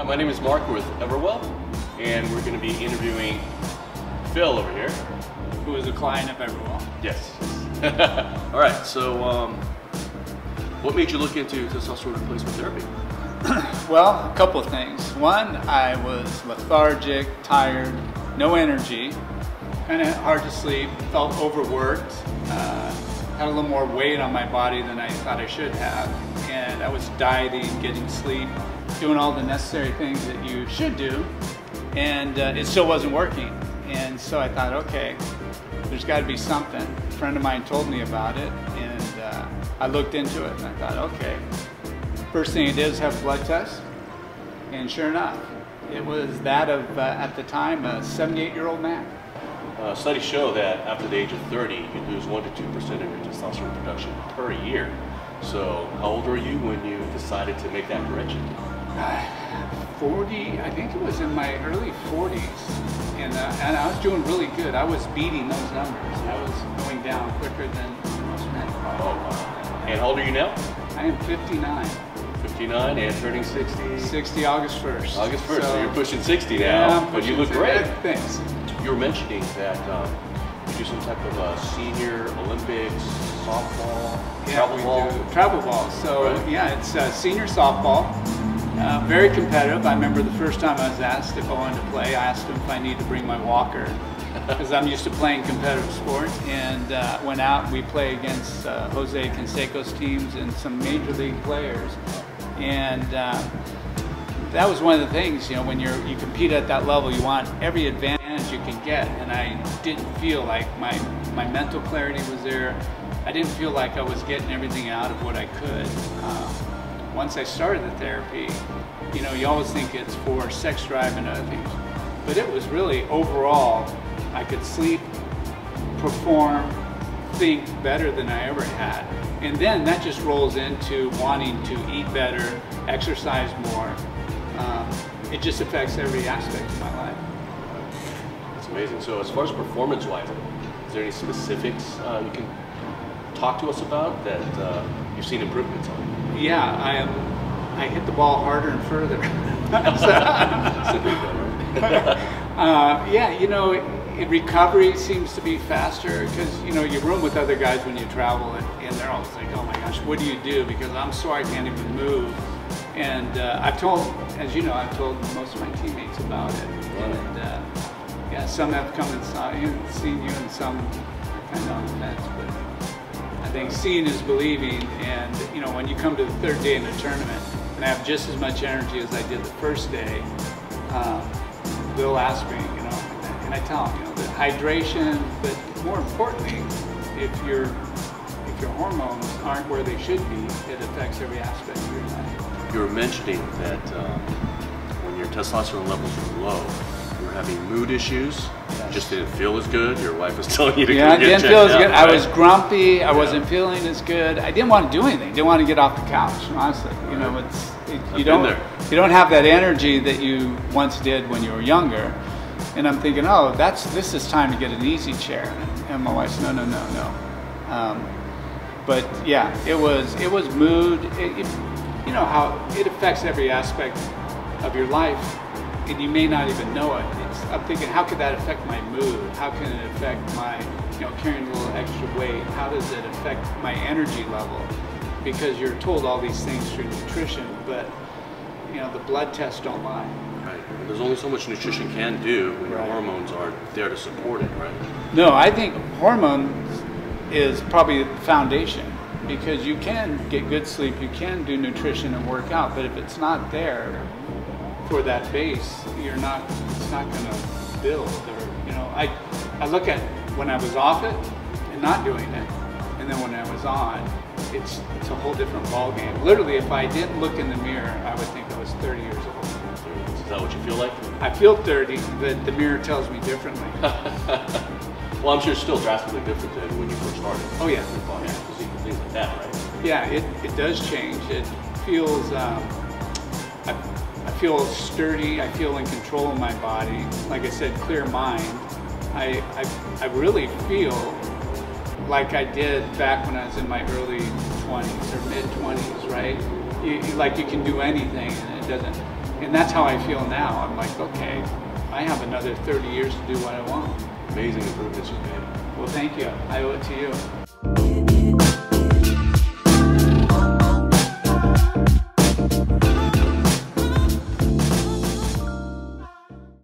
My name is Mark. We're with Everwell, and we're going to be interviewing Phil over here. Who is a client of Everwell. Yes. All right, so what made you look into testosterone replacement therapy? Well, a couple of things. One, I was lethargic, tired, no energy, kind of hard to sleep, felt overworked, had a little more weight on my body than I thought I should have, and I was dieting, getting sleep, doing all the necessary things that you should do, and it still wasn't working. And so I thought, okay, there's got to be something. A friend of mine told me about it, and I looked into it, and I thought, okay. First thing it is, have a blood test, and sure enough, it was that of, at the time, a 78-year-old man. Studies show that after the age of 30, you lose 1 to 2% of your testosterone production per year. So how old were you when you decided to make that correction? 40, I think it was in my early 40s, and I was doing really good. I was beating those numbers. I was going down quicker than most men. Oh, wow. And how old are you now? I am 59. 59 and turning 60? 60 August 1st. August 1st, so you're pushing 60 now, yeah, but you look great. Thanks. You were mentioning that you do some type of senior Olympics, softball, travel ball. Do travel ball. So right. Yeah, it's senior softball. Very competitive. I remember the first time I was asked if I wanted to play, I asked him if I needed to bring my walker, because I'm used to playing competitive sports, and went out and we play against Jose Canseco's teams and some major league players. And that was one of the things, you know, when you compete at that level, you want every advantage you can get, and I didn't feel like my mental clarity was there. I didn't feel like I was getting everything out of what I could. Once I started the therapy, you know, you always think it's for sex drive and other things, but it was really overall, I could sleep, perform, think better than I ever had. And then that just rolls into wanting to eat better, exercise more. It just affects every aspect of my life. That's amazing. So as far as performance-wise, is there any specifics you can talk to us about that you've seen improvements on? Yeah, I hit the ball harder and further. Yeah, you know, recovery seems to be faster, because, you know, you room with other guys when you travel, and they're always like, oh my gosh, what do you do? Because I'm sore, I can't even move. And I've told, as you know, I've told most of my teammates about it. And yeah, some have come and seen you, and some are kind of on the fence. But I think seeing is believing. And, you know, when you come to the third day in the tournament and I have just as much energy as I did the first day, they'll ask me, you know, and I tell them, you know, the hydration, but more importantly, if your hormones aren't where they should be, it affects every aspect of your life. You were mentioning that when your testosterone levels were low, you were having mood issues. Yes. You just didn't feel as good. Your wife was telling you to get checked feel as out, good. right? I was grumpy. I wasn't feeling as good. I didn't want to do anything. Didn't want to get off the couch. Honestly, you know, you don't have that energy that you once did when you were younger. And I'm thinking, oh, this is time to get an easy chair. And my wife's no. But yeah, it was mood. You know how it affects every aspect of your life, and you may not even know it. I'm thinking, how could that affect my mood? How can it affect my, you know, carrying a little extra weight? How does it affect my energy level? Because you're told all these things through nutrition, but, you know, the blood tests don't lie. Right. There's only so much nutrition can do when your hormones aren't there to support it, right? No, I think hormones is probably the foundation, because you can get good sleep, you can do nutrition and work out, but if it's not there for that base, it's not going to build. Or, you know, I look at when I was off it and not doing it, and then when I was on, it's a whole different ballgame. Literally, if I didn't look in the mirror, I would think I was 30 years old. Is that what you feel like? I feel 30, but the mirror tells me differently. Well, I'm sure it's still drastically different than when you first started. Oh yeah. Things like that, right? Yeah, it does change. It feels, I feel sturdy, I feel in control of my body. Like I said, clear mind. I really feel like I did back when I was in my early 20s or mid 20s, right? Like you can do anything and it doesn't And that's how I feel now. I'm like, okay, I have another 30 years to do what I want. Amazing improvements you've made. Well, thank you. I owe it to you.